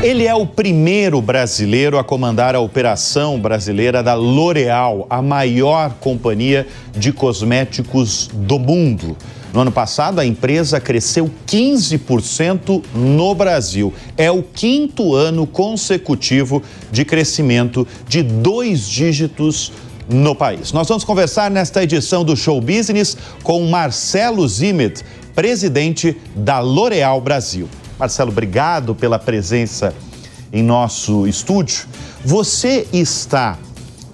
Ele é o primeiro brasileiro a comandar a operação brasileira da L'Oréal, a maior companhia de cosméticos do mundo. No ano passado, a empresa cresceu 15% no Brasil. É o 5º ano consecutivo de crescimento de 2 dígitos no país. Nós vamos conversar nesta edição do Show Business com Marcelo Zimmet, presidente da L'Oréal Brasil. Marcelo, obrigado pela presença em nosso estúdio. Você está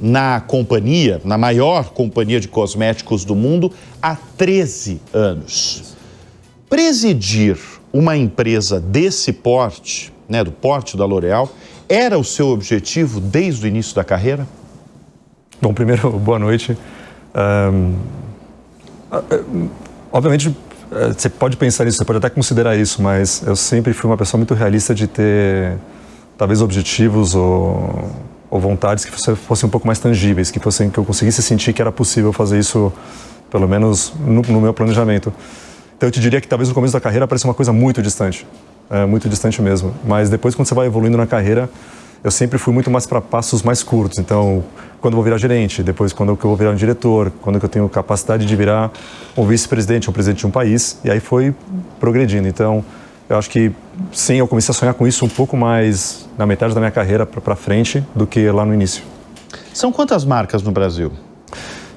na companhia, na maior companhia de cosméticos do mundo, há 13 anos. Presidir uma empresa desse porte, do porte da L'Oréal, era o seu objetivo desde o início da carreira? Bom, primeiro, boa noite. Obviamente, você pode pensar nisso, você pode até considerar isso, mas eu sempre fui uma pessoa muito realista de ter, talvez, objetivos ou vontades que fossem um pouco mais tangíveis, que eu conseguisse sentir que era possível fazer isso, pelo menos no meu planejamento. Então eu te diria que talvez no começo da carreira pareça uma coisa muito distante mesmo. Mas depois, quando você vai evoluindo na carreira, eu sempre fui muito mais para passos mais curtos. Então, quando eu vou virar gerente, depois quando eu vou virar um diretor, quando eu tenho capacidade de virar um vice-presidente, um presidente de um país, e aí foi progredindo. Então, eu acho que, sim, eu comecei a sonhar com isso um pouco mais na metade da minha carreira para frente do que lá no início. São quantas marcas no Brasil?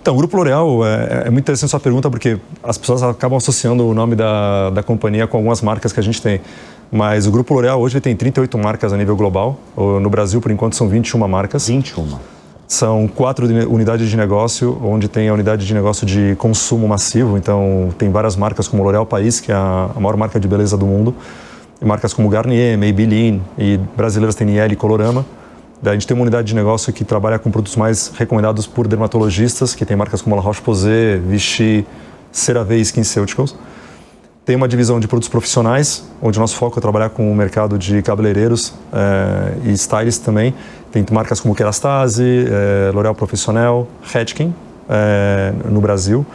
Então, o Grupo L'Oréal, é muito interessante sua pergunta, porque as pessoas acabam associando o nome da companhia com algumas marcas que a gente tem. Mas o Grupo L'Oréal hoje tem 38 marcas a nível global. No Brasil, por enquanto, são 21 marcas. 21? São 4 unidades de negócio, onde tem a unidade de negócio de consumo massivo. Então, tem várias marcas como L'Oréal Paris, que é a maior marca de beleza do mundo. E marcas como Garnier, Maybelline, e brasileiras tem Niel e Colorama. Daí a gente tem uma unidade de negócio que trabalha com produtos mais recomendados por dermatologistas, que tem marcas como La Roche-Posay, Vichy, CeraVe e SkinCeuticals. Tem uma divisão de produtos profissionais, onde o nosso foco é trabalhar com o mercado de cabeleireiros e stylists também. Tem marcas como Kerastase, L'Oréal Professionnel, Redken no Brasil.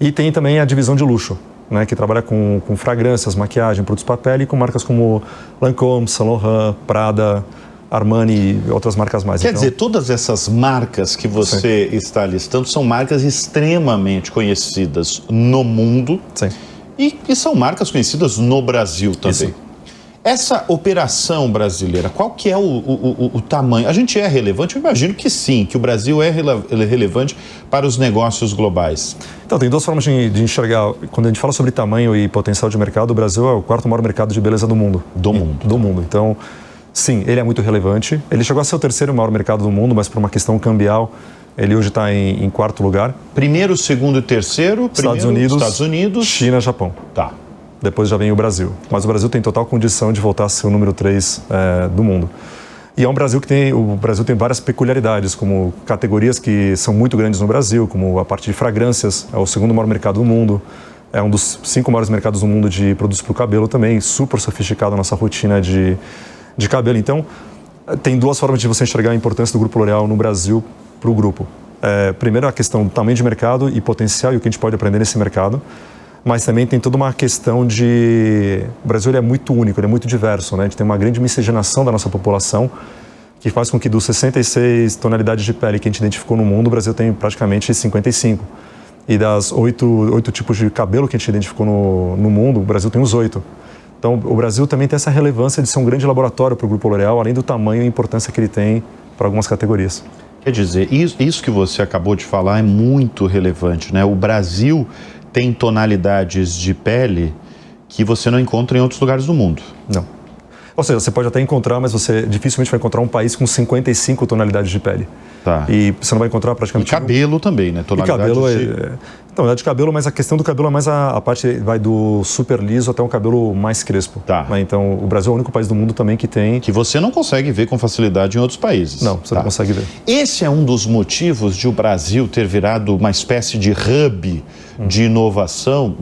E tem também a divisão de luxo, que trabalha com fragrâncias, maquiagem, produtos papel, e com marcas como Lancôme, Saint Laurent, Prada, Armani e outras marcas mais. Quer dizer, todas essas marcas que você está listando são marcas extremamente conhecidas no mundo. Sim. E são marcas conhecidas no Brasil também. Isso. Essa operação brasileira, qual que é o tamanho? A gente é relevante? Eu imagino que sim, que o Brasil é relevante para os negócios globais. Então, tem duas formas de enxergar. Quando a gente fala sobre tamanho e potencial de mercado, o Brasil é o 4º maior mercado de beleza do mundo. Do mundo. Então, sim, ele é muito relevante. Ele chegou a ser o 3º maior mercado do mundo, mas por uma questão cambial, ele hoje está em 4º lugar. Primeiro, segundo e terceiro? Estados Unidos, China, Japão. Tá. Depois já vem o Brasil. Mas o Brasil tem total condição de voltar a ser o número 3 do mundo. E é um Brasil o Brasil tem várias peculiaridades, como categorias que são muito grandes no Brasil, como a parte de fragrâncias, é o 2º maior mercado do mundo, é um dos 5 maiores mercados do mundo de produtos para o cabelo também, super sofisticado a nossa rotina de cabelo. Então, tem duas formas de você enxergar a importância do Grupo L'Oréal no Brasil para o grupo. Primeiro, a questão do tamanho de mercado e potencial e o que a gente pode aprender nesse mercado, mas também tem toda uma questão de... O Brasil ele é muito único, ele é muito diverso, A gente tem uma grande miscigenação da nossa população, que faz com que dos 66 tonalidades de pele que a gente identificou no mundo, o Brasil tem praticamente 55. E das 8 tipos de cabelo que a gente identificou no mundo, o Brasil tem os 8. Então, o Brasil também tem essa relevância de ser um grande laboratório para o Grupo L'Oréal, além do tamanho e importância que ele tem para algumas categorias. Quer dizer, isso que você acabou de falar é muito relevante, O Brasil tem tonalidades de pele que você não encontra em outros lugares do mundo. Não. Ou seja, você pode até encontrar, mas você dificilmente vai encontrar um país com 55 tonalidades de pele. Tá. E você não vai encontrar praticamente... E cabelo também, Tonalidade e cabelo tonalidade de cabelo, mas a questão do cabelo é mais a parte, vai do super liso até um cabelo mais crespo. Tá. Então, o Brasil é o único país do mundo também que tem... Que você não consegue ver com facilidade em outros países. Não, você não consegue ver. Esse é um dos motivos de o Brasil ter virado uma espécie de hub de inovação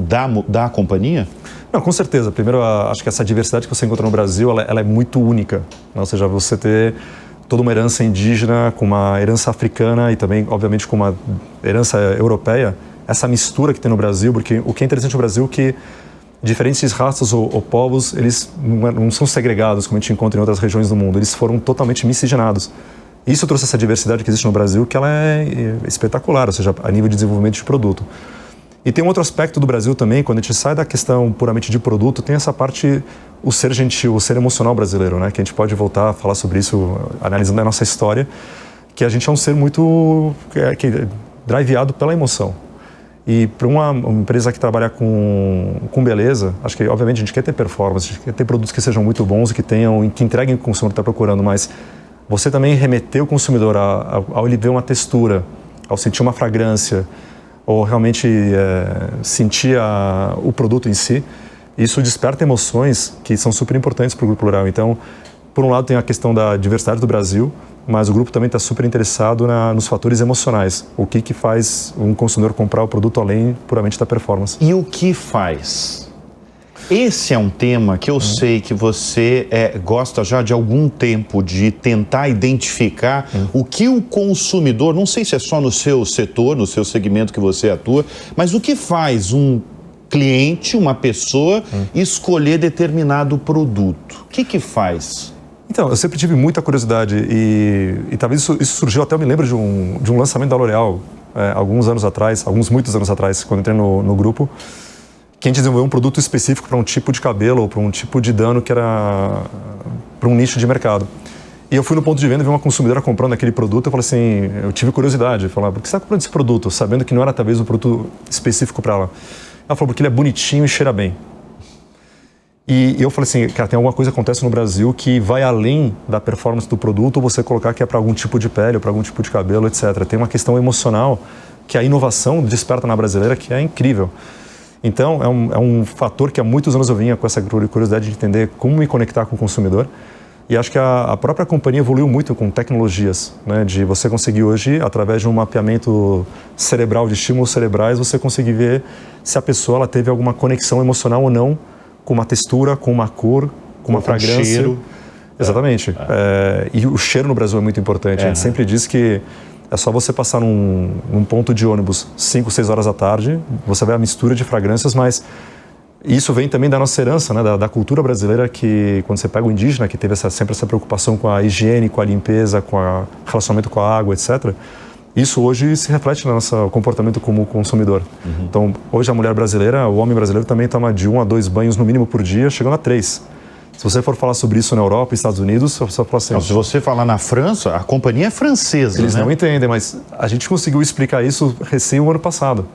da companhia? Não, com certeza. Primeiro, acho que essa diversidade que você encontra no Brasil, ela é muito única. Ou seja, você ter toda uma herança indígena, com uma herança africana e também, obviamente, com uma herança europeia, essa mistura que tem no Brasil, porque o que é interessante no Brasil é que diferentes raças ou povos, eles não são segregados como a gente encontra em outras regiões do mundo, eles foram totalmente miscigenados. Isso trouxe essa diversidade que existe no Brasil, que ela é espetacular, ou seja, a nível de desenvolvimento de produto. E tem um outro aspecto do Brasil também, quando a gente sai da questão puramente de produto, tem essa parte, o ser gentil, o ser emocional brasileiro, né? Que a gente pode voltar a falar sobre isso, analisando a nossa história, que a gente é um ser muito driveado pela emoção. E para uma empresa que trabalha com beleza, acho que obviamente a gente quer ter performance, a gente quer ter produtos que sejam muito bons e que entreguem o que o consumidor está procurando, mas você também remeter o consumidor ao ele ver uma textura, ao sentir uma fragrância, ou realmente sentir o produto em si, isso desperta emoções que são super importantes para o Grupo L'Oréal. Então, por um lado tem a questão da diversidade do Brasil, mas o grupo também está super interessado nos fatores emocionais. O que faz um consumidor comprar o produto além puramente da performance. E o que faz? Esse é um tema que eu sei que você gosta já de algum tempo de tentar identificar o que o consumidor, não sei se é só no seu setor, no seu segmento que você atua, mas o que faz um cliente, uma pessoa, escolher determinado produto? O que faz? Então, eu sempre tive muita curiosidade e talvez isso surgiu, até eu me lembro de um lançamento da L'Oréal, muitos anos atrás, quando entrei no grupo, que a gente desenvolveu um produto específico para um tipo de cabelo ou para um tipo de dano que era para um nicho de mercado. E eu fui no ponto de venda e vi uma consumidora comprando aquele produto, eu falei assim, eu tive curiosidade, eu falei, por que você está comprando esse produto? Sabendo que não era talvez um produto específico para ela. Ela falou, porque ele é bonitinho e cheira bem. E eu falei assim, cara, tem alguma coisa que acontece no Brasil que vai além da performance do produto ou você colocar que é para algum tipo de pele ou para algum tipo de cabelo, etc. Tem uma questão emocional que a inovação desperta na brasileira que é incrível. Então, é um fator que há muitos anos eu vinha com essa curiosidade de entender como me conectar com o consumidor. E acho que a própria companhia evoluiu muito com tecnologias, né? De você conseguir hoje, através de um mapeamento cerebral, de estímulos cerebrais, você conseguir ver se a pessoa ela teve alguma conexão emocional ou não com uma textura, com uma cor, com uma fragrância. Cheiro. Exatamente. E o cheiro no Brasil é muito importante. A gente sempre diz que é só você passar num ponto de ônibus 5, 6 horas da tarde, você vê a mistura de fragrâncias, mas isso vem também da nossa herança, né, da cultura brasileira, que quando você pega o indígena, que teve sempre essa preocupação com a higiene, com a limpeza, com o relacionamento com a água, etc., isso hoje se reflete no nosso comportamento como consumidor. Então, hoje a mulher brasileira, o homem brasileiro também toma de 1 a 2 banhos no mínimo por dia, chegando a 3. Se você for falar sobre isso na Europa e Estados Unidos, você fala assim... Não, se você falar na França, a companhia é francesa, Eles né? não entendem, mas a gente conseguiu explicar isso recém o ano passado.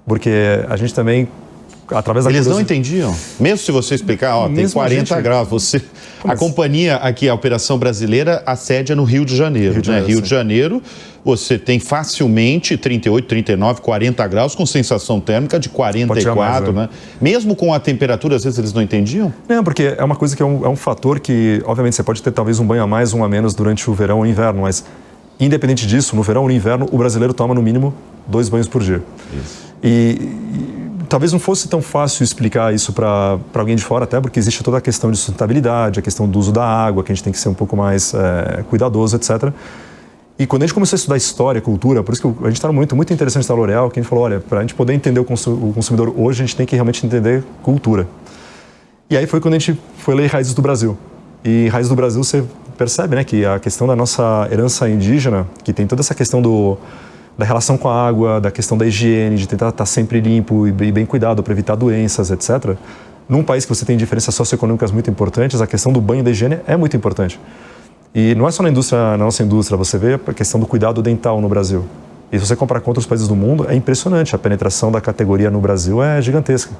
Porque a gente também, através da Eles não entendiam? Mesmo se você explicar, tem 40 graus. A companhia aqui, a Operação Brasileira, a sede é no Rio de Janeiro. Rio de Janeiro, você tem facilmente 38, 39, 40 graus com sensação térmica de 44, mais, né? Mesmo com a temperatura, às vezes eles não entendiam? Não, porque é uma coisa que é um fator que, obviamente, você pode ter talvez um banho a mais, um a menos durante o verão ou inverno, mas independente disso, no verão ou no inverno, o brasileiro toma no mínimo 2 banhos por dia. Isso. E talvez não fosse tão fácil explicar isso para alguém de fora, até porque existe toda a questão de sustentabilidade, a questão do uso da água, que a gente tem que ser um pouco mais cuidadoso, etc. E quando a gente começou a estudar história, cultura, por isso que a gente está num momento muito interessante da L'Oréal, que a gente falou, olha, para a gente poder entender o consumidor hoje, a gente tem que realmente entender cultura. E aí foi quando a gente foi ler Raízes do Brasil. E Raízes do Brasil, você percebe, né, que a questão da nossa herança indígena, que tem toda essa questão da relação com a água, da questão da higiene, de tentar estar sempre limpo e bem cuidado para evitar doenças, etc. Num país que você tem diferenças socioeconômicas muito importantes, a questão do banho e da higiene é muito importante. E não é só na nossa indústria, você vê a questão do cuidado dental no Brasil. E se você comparar com outros países do mundo, é impressionante. A penetração da categoria no Brasil é gigantesca.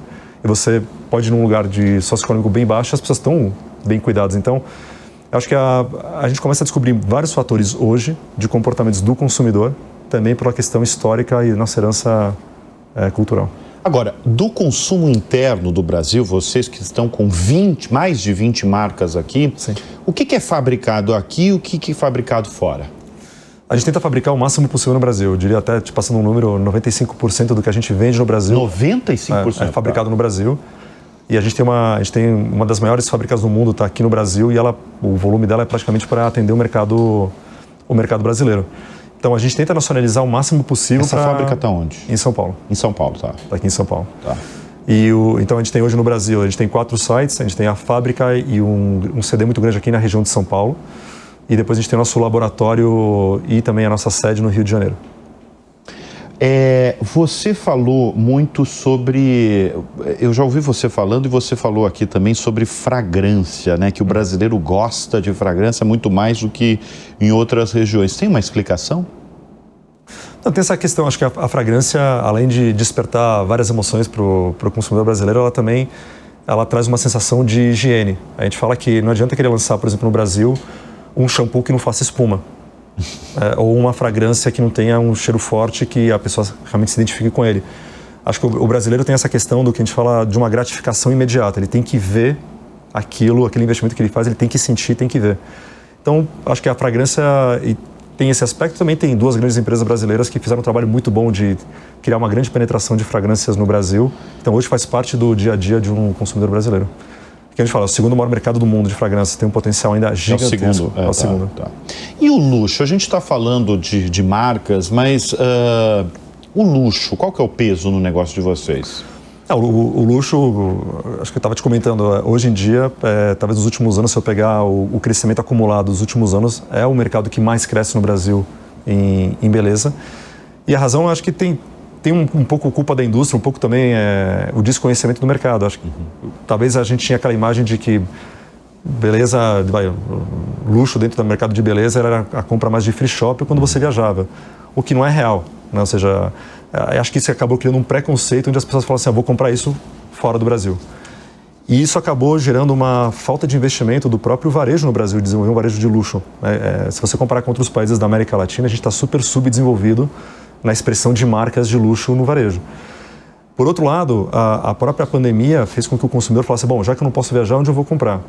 E você pode ir num lugar de socioeconômico bem baixo, as pessoas estão bem cuidadas. Então, eu acho que a gente começa a descobrir vários fatores hoje de comportamentos do consumidor, também pela questão histórica e nossa herança cultural. Agora, do consumo interno do Brasil, vocês que estão com mais de 20 marcas aqui, sim, o que é fabricado aqui e o que é fabricado fora? A gente tenta fabricar o máximo possível no Brasil. Eu diria até, passando um número, 95% do que a gente vende no Brasil... 95%? É fabricado no Brasil. E a gente tem uma das maiores fábricas do mundo, está aqui no Brasil, e o volume dela é praticamente para atender o mercado brasileiro. Então, a gente tenta nacionalizar o máximo possível. Essa fábrica está onde? Em São Paulo. Em São Paulo, tá. Está aqui em São Paulo. Tá. Então a gente tem hoje no Brasil, a gente tem 4 sites, a gente tem a fábrica e um CD muito grande aqui na região de São Paulo. E depois a gente tem o nosso laboratório e também a nossa sede no Rio de Janeiro. Você falou muito sobre... Eu já ouvi você falando e você falou aqui também sobre fragrância, né? Que o brasileiro gosta de fragrância muito mais do que em outras regiões. Tem uma explicação? Não, tem essa questão, acho que a fragrância, além de despertar várias emoções para o consumidor brasileiro, ela traz uma sensação de higiene. A gente fala que não adianta querer lançar, por exemplo, no Brasil, um shampoo que não faça espuma. Ou uma fragrância que não tenha um cheiro forte que a pessoa realmente se identifique com ele. Acho que o brasileiro tem essa questão do que a gente fala de uma gratificação imediata. Ele tem que ver aquele investimento que ele faz, ele tem que sentir, tem que ver. Então, acho que a fragrância tem esse aspecto. Também tem 2 grandes empresas brasileiras que fizeram um trabalho muito bom de criar uma grande penetração de fragrâncias no Brasil. Então, hoje faz parte do dia a dia de um consumidor brasileiro. Que a gente fala, é o segundo maior mercado do mundo de fragrâncias, tem um potencial ainda gigantesco. É o segundo. Tá. E o luxo? A gente está falando de marcas, mas o luxo, qual que é o peso no negócio de vocês? O luxo, acho que eu estava te comentando, hoje em dia, talvez nos últimos anos, se eu pegar o crescimento acumulado dos últimos anos, é o mercado que mais cresce no Brasil em beleza. E a razão, acho que tem um pouco culpa da indústria, um pouco também o desconhecimento do mercado. Acho que talvez a gente tinha aquela imagem de que beleza, luxo dentro do mercado de beleza era a compra mais de free shop quando você viajava, o que não é real, né? Ou seja, acho que isso acabou criando um preconceito onde as pessoas falam assim, vou comprar isso fora do Brasil. E isso acabou gerando uma falta de investimento do próprio varejo no Brasil, de desenvolver um varejo de luxo. Se você comparar com outros países da América Latina, a gente está super subdesenvolvido na expressão de marcas de luxo no varejo. Por outro lado, a própria pandemia fez com que o consumidor falasse, bom, já que eu não posso viajar, onde eu vou comprar?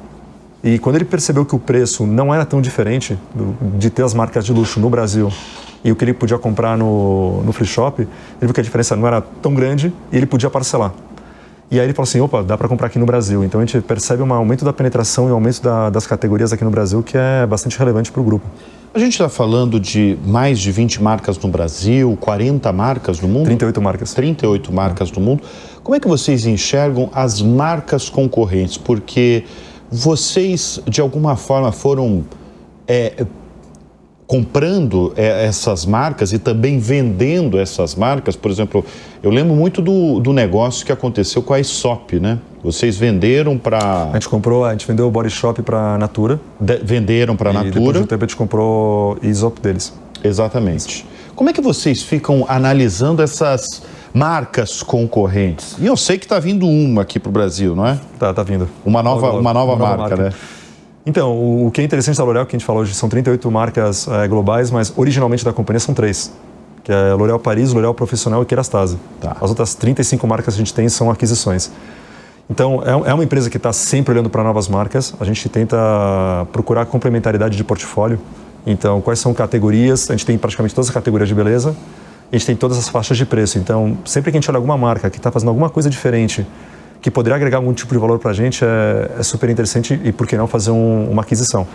E quando ele percebeu que o preço não era tão diferente de ter as marcas de luxo no Brasil e o que ele podia comprar no free shop, ele viu que a diferença não era tão grande e ele podia parcelar. E aí ele falou assim, opa, dá para comprar aqui no Brasil. Então a gente percebe um aumento da penetração e um aumento das categorias aqui no Brasil que é bastante relevante para o grupo. A gente está falando de mais de 20 marcas no Brasil, 40 marcas no mundo? 38 marcas. 38 marcas no mundo. Como é que vocês enxergam as marcas concorrentes? Porque vocês, de alguma forma, foram comprando essas marcas e também vendendo essas marcas. Por exemplo, eu lembro muito do negócio que aconteceu com a Aesop, né? Vocês venderam para... A gente vendeu o Body Shop para Natura. Venderam para Natura. E depois do tempo a gente comprou Aesop deles. Exatamente. Como é que vocês ficam analisando essas marcas concorrentes? E eu sei que está vindo uma aqui para o Brasil, não é? Tá vindo. Uma nova marca, né? Então, o que é interessante da L'Oréal, que a gente falou hoje, são 38 marcas globais, mas originalmente da companhia são 3. Que é L'Oréal Paris, L'Oréal Profissional e Kerastase. Tá. As outras 35 marcas que a gente tem são aquisições. Então, é uma empresa que está sempre olhando para novas marcas. A gente tenta procurar complementaridade de portfólio. Então, quais são categorias? A gente tem praticamente todas as categorias de beleza. A gente tem todas as faixas de preço. Então, sempre que a gente olha alguma marca que está fazendo alguma coisa diferente, que poderia agregar algum tipo de valor para a gente, é super interessante e, por que não, fazer uma aquisição.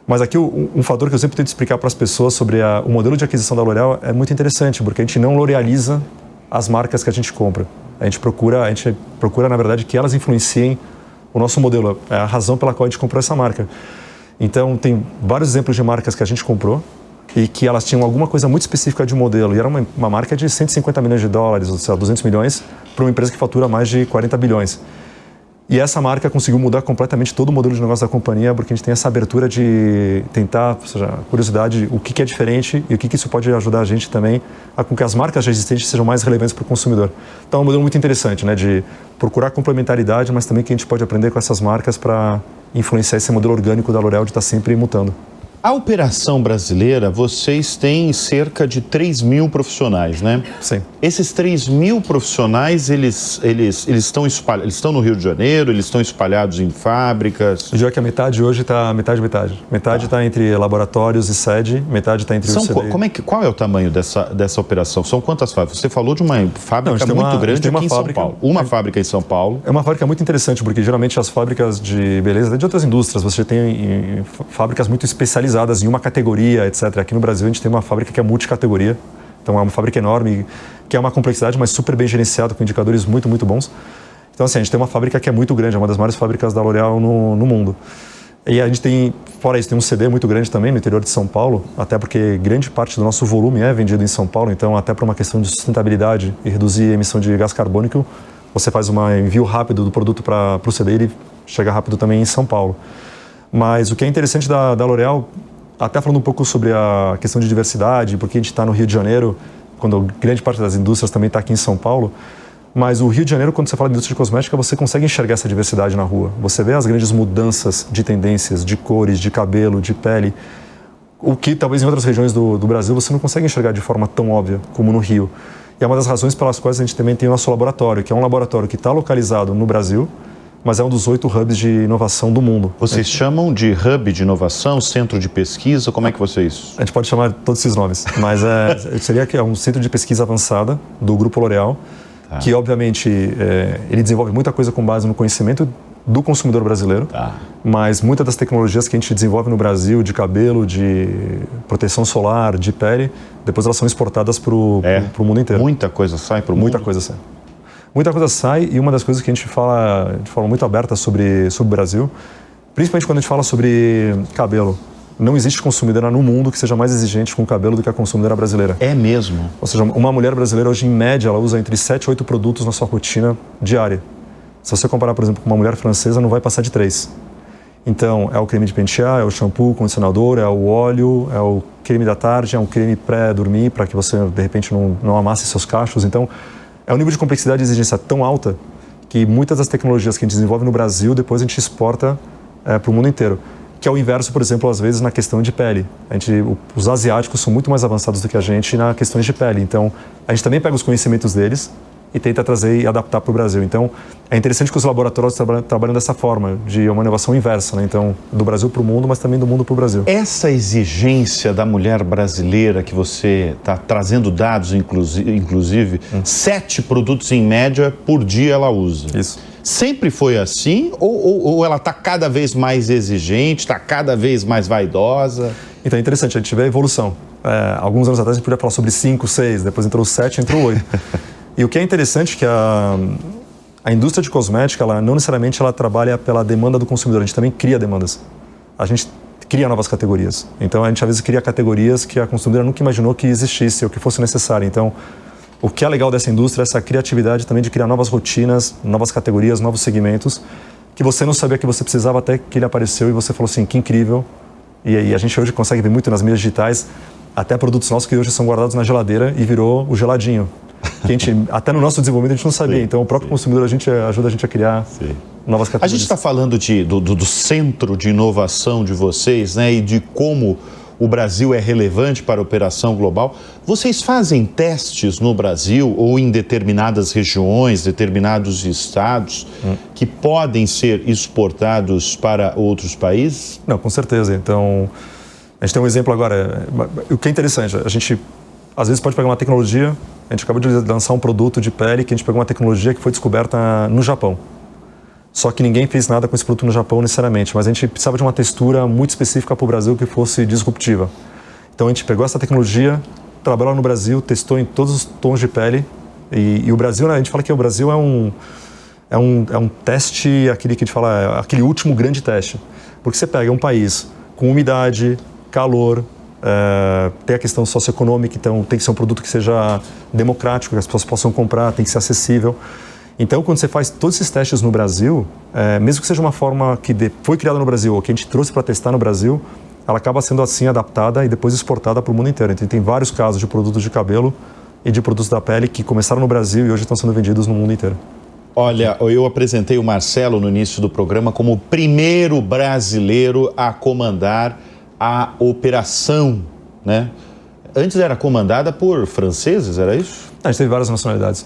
Mas aqui, um fator que eu sempre tento explicar para as pessoas sobre o modelo de aquisição da L'Oréal é muito interessante, porque a gente não l'orealiza as marcas que a gente compra. A gente procura, na verdade, que elas influenciem o nosso modelo. É a razão pela qual a gente comprou essa marca. Então, tem vários exemplos de marcas que a gente comprou e que elas tinham alguma coisa muito específica de modelo. E era uma marca de 150 milhões de dólares, ou seja, 200 milhões, para uma empresa que fatura mais de 40 bilhões. E essa marca conseguiu mudar completamente todo o modelo de negócio da companhia, porque a gente tem essa abertura de tentar, ou seja, curiosidade, o que é diferente e o que isso pode ajudar a gente também a com que as marcas já existentes sejam mais relevantes para o consumidor. Então é um modelo muito interessante, né, de procurar complementaridade, mas também que a gente pode aprender com essas marcas para influenciar esse modelo orgânico da L'Oréal de estar sempre mutando. A operação brasileira, vocês têm cerca de 3 mil profissionais, né? Sim. Esses 3 mil profissionais, eles estão espalhados, eles estão no Rio de Janeiro, eles estão espalhados em fábricas? Eu diria que a metade hoje está metade. Metade está entre laboratórios e sede, metade está entre o CD. Qual é o tamanho dessa operação? São quantas fábricas? Você falou de uma fábrica muito grande aqui em São Paulo. Uma fábrica em São Paulo. É uma fábrica muito interessante, porque geralmente as fábricas de beleza, de outras indústrias, você tem fábricas muito especializadas em uma categoria, etc. Aqui no Brasil a gente tem uma fábrica que é multicategoria, então é uma fábrica enorme, que é uma complexidade, mas super bem gerenciada, com indicadores muito, muito bons. Então, assim, a gente tem uma fábrica que é muito grande, é uma das maiores fábricas da L'Oréal no mundo. E a gente tem, fora isso, tem um CD muito grande também no interior de São Paulo, até porque grande parte do nosso volume é vendido em São Paulo, então até para uma questão de sustentabilidade e reduzir a emissão de gás carbônico, você faz um envio rápido do produto para o CD e ele chega rápido também em São Paulo. Mas o que é interessante da L'Oréal, até falando um pouco sobre a questão de diversidade, porque a gente está no Rio de Janeiro, quando grande parte das indústrias também está aqui em São Paulo, mas o Rio de Janeiro, quando você fala de indústria de cosmética, você consegue enxergar essa diversidade na rua. Você vê as grandes mudanças de tendências, de cores, de cabelo, de pele, o que talvez em outras regiões do Brasil você não consegue enxergar de forma tão óbvia como no Rio. E é uma das razões pelas quais a gente também tem o nosso laboratório, que é um laboratório que está localizado no Brasil, mas é um dos 8 hubs de inovação do mundo. Vocês chamam de hub de inovação, centro de pesquisa, como é que vocês... A gente pode chamar todos esses nomes, mas seria que é um centro de pesquisa avançada do Grupo L'Oréal, que obviamente ele desenvolve muita coisa com base no conhecimento do consumidor brasileiro, mas muitas das tecnologias que a gente desenvolve no Brasil, de cabelo, de proteção solar, de pele, depois elas são exportadas para o mundo inteiro. Muita coisa sai para o mundo? Muita coisa sai. Muita coisa sai, e uma das coisas que a gente fala de forma muito aberta sobre o Brasil, principalmente quando a gente fala sobre cabelo. Não existe consumidora no mundo que seja mais exigente com o cabelo do que a consumidora brasileira. É mesmo? Ou seja, uma mulher brasileira hoje, em média, ela usa entre 7 e 8 produtos na sua rotina diária. Se você comparar, por exemplo, com uma mulher francesa, não vai passar de 3. Então, é o creme de pentear, é o shampoo, o condicionador, é o óleo, é o creme da tarde, é um creme pré-dormir para que você, de repente, não amasse seus cachos. Então, é um nível de complexidade e exigência tão alta que muitas das tecnologias que a gente desenvolve no Brasil, depois a gente exporta para o mundo inteiro. Que é o inverso, por exemplo, às vezes na questão de pele. Os asiáticos são muito mais avançados do que a gente na questões de pele. Então, a gente também pega os conhecimentos deles e tenta trazer e adaptar para o Brasil. Então, é interessante que os laboratórios trabalham dessa forma, de uma inovação inversa, né? Então, do Brasil para o mundo, mas também do mundo para o Brasil. Essa exigência da mulher brasileira que você está trazendo dados, inclusive, 7 produtos em média por dia ela usa. Isso. Sempre foi assim ou ela está cada vez mais exigente, está cada vez mais vaidosa? Então é interessante, a gente vê a evolução. Alguns anos atrás a gente podia falar sobre 5, 6, depois entrou 7, entrou 8. E o que é interessante é que a indústria de cosmética, ela não necessariamente ela trabalha pela demanda do consumidor, a gente também cria demandas. A gente cria novas categorias. Então a gente às vezes cria categorias que a consumidora nunca imaginou que existisse ou que fosse necessário. Então, o que é legal dessa indústria é essa criatividade também de criar novas rotinas, novas categorias, novos segmentos, que você não sabia que você precisava até que ele apareceu e você falou assim, que incrível. E aí a gente hoje consegue ver muito nas mídias digitais, até produtos nossos que hoje são guardados na geladeira e virou o geladinho. Que a gente, até no nosso desenvolvimento a gente não sabia. Então o próprio consumidor ajuda a gente a criar novas categorias. A gente está falando do centro de inovação de vocês, né, e de como o Brasil é relevante para a operação global. Vocês fazem testes no Brasil ou em determinadas regiões, determinados estados, que podem ser exportados para outros países? Não, com certeza. Então, a gente tem um exemplo agora. O que é interessante, a gente às vezes pode pegar uma tecnologia, a gente acabou de lançar um produto de pele que a gente pegou uma tecnologia que foi descoberta no Japão. Só que ninguém fez nada com esse produto no Japão necessariamente, mas a gente precisava de uma textura muito específica para o Brasil que fosse disruptiva. Então a gente pegou essa tecnologia, trabalhou no Brasil, testou em todos os tons de pele e o Brasil, né, a gente fala que o Brasil é um teste, aquele que a gente fala, aquele último grande teste. Porque você pega um país com umidade, calor, tem a questão socioeconômica, então tem que ser um produto que seja democrático, que as pessoas possam comprar, tem que ser acessível. Então, quando você faz todos esses testes no Brasil, mesmo que seja uma forma que foi criada no Brasil ou que a gente trouxe para testar no Brasil, ela acaba sendo assim adaptada e depois exportada para o mundo inteiro. Então, tem vários casos de produtos de cabelo e de produtos da pele que começaram no Brasil e hoje estão sendo vendidos no mundo inteiro. Olha, eu apresentei o Marcelo no início do programa como o primeiro brasileiro a comandar a operação, né? Antes era comandada por franceses, era isso? A gente teve várias nacionalidades.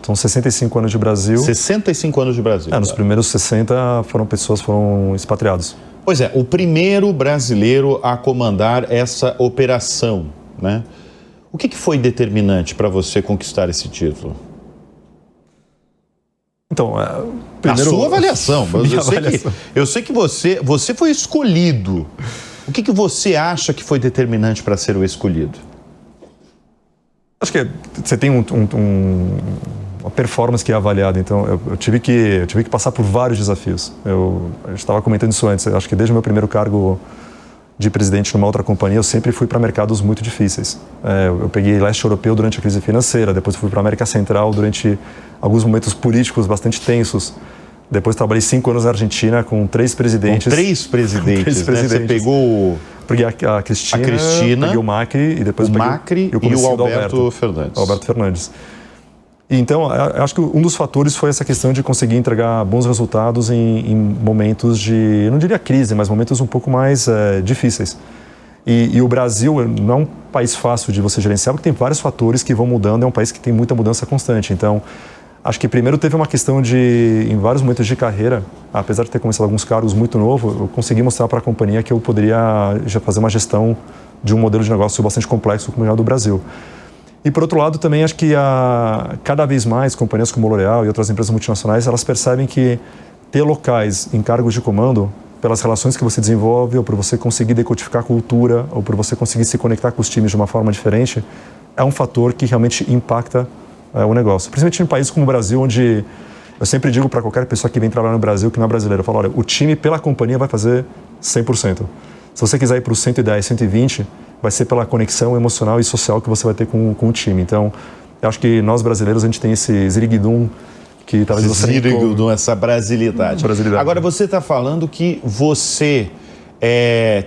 São 65 anos de Brasil. 65 anos de Brasil. Nos primeiros 60 foram expatriados. Pois é, o primeiro brasileiro a comandar essa operação, né? O que foi determinante para você conquistar esse título? Então, primeiro... A sua avaliação. Eu sei que você foi escolhido. O que você acha que foi determinante para ser o escolhido? Acho que você tem uma performance que é avaliada. Então, eu tive que passar por vários desafios. A gente estava comentando isso antes. Eu acho que desde o meu primeiro cargo de presidente numa outra companhia, eu sempre fui para mercados muito difíceis. Eu peguei leste europeu durante a crise financeira, depois fui para a América Central durante alguns momentos políticos bastante tensos. Depois trabalhei 5 anos na Argentina com 3 presidentes. Com 3 presidentes, né? Você pegou... Peguei a Cristina, peguei o Macri e depois o Macri e o Alberto Fernandes. Alberto Fernandes. Então, eu acho que um dos fatores foi essa questão de conseguir entregar bons resultados em momentos de, eu não diria crise, mas momentos um pouco mais difíceis. E o Brasil não é um país fácil de você gerenciar, porque tem vários fatores que vão mudando, é um país que tem muita mudança constante. Então, acho que primeiro teve uma questão de, em vários momentos de carreira, apesar de ter começado alguns cargos muito novo, eu consegui mostrar para a companhia que eu poderia já fazer uma gestão de um modelo de negócio bastante complexo como é o do Brasil. E, por outro lado, também acho que cada vez mais companhias como a L'Oréal e outras empresas multinacionais, elas percebem que ter locais em cargos de comando, pelas relações que você desenvolve, ou por você conseguir decodificar a cultura, ou por você conseguir se conectar com os times de uma forma diferente, é um fator que realmente impacta o negócio. Principalmente em um país como o Brasil, onde eu sempre digo para qualquer pessoa que vem trabalhar no Brasil, que não é brasileiro, eu falo, olha, o time pela companhia vai fazer 100%. Se você quiser ir para os 110, 120, vai ser pela conexão emocional e social que você vai ter com o time. Então, eu acho que nós brasileiros, a gente tem esse ziriguidum que talvez você... Ziriguidum, essa brasilidade. Agora, você está falando que você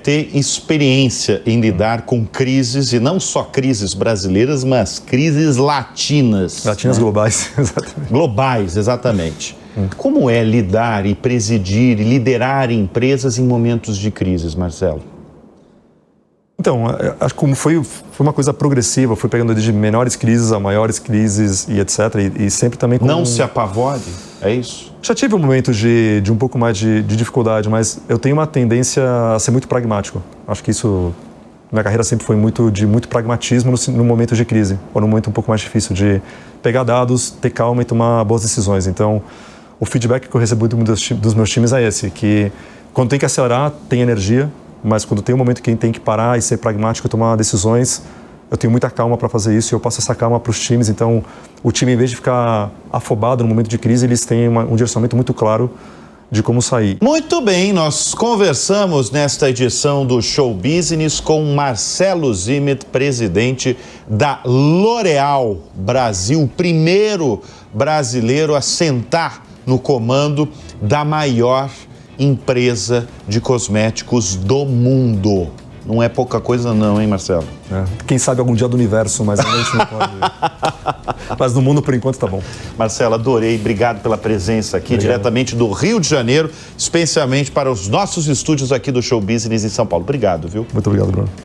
tem experiência em lidar com crises, e não só crises brasileiras, mas crises latinas. Latinas, né? Globais, exatamente. Globais, exatamente. Como é lidar e presidir e liderar empresas em momentos de crises, Marcelo? Então, acho que foi uma coisa progressiva, fui pegando de menores crises a maiores crises e etc. E sempre também com... Não se apavore, é isso? Já tive um momento de um pouco mais de dificuldade, mas eu tenho uma tendência a ser muito pragmático. Acho que isso, minha carreira sempre foi muito pragmatismo no momento de crise, ou no momento um pouco mais difícil, de pegar dados, ter calma e tomar boas decisões. Então, o feedback que eu recebo muito dos meus times é esse, que quando tem que acelerar, tem energia, mas quando tem um momento que tem que parar e ser pragmático e tomar decisões, eu tenho muita calma para fazer isso e eu passo essa calma para os times. Então, o time, em vez de ficar afobado no momento de crise, eles têm um direcionamento muito claro de como sair. Muito bem, nós conversamos nesta edição do Show Business com Marcelo Zimmet, presidente da L'Oréal Brasil, o primeiro brasileiro a sentar no comando da maior empresa de cosméticos do mundo. Não é pouca coisa não, hein, Marcelo? Quem sabe algum dia do universo, mas ainda a gente não pode. Mas no mundo, por enquanto, tá bom. Marcelo, adorei. Obrigado pela presença aqui, diretamente do Rio de Janeiro, especialmente para os nossos estúdios aqui do Show Business em São Paulo. Obrigado, viu? Muito obrigado, Bruno.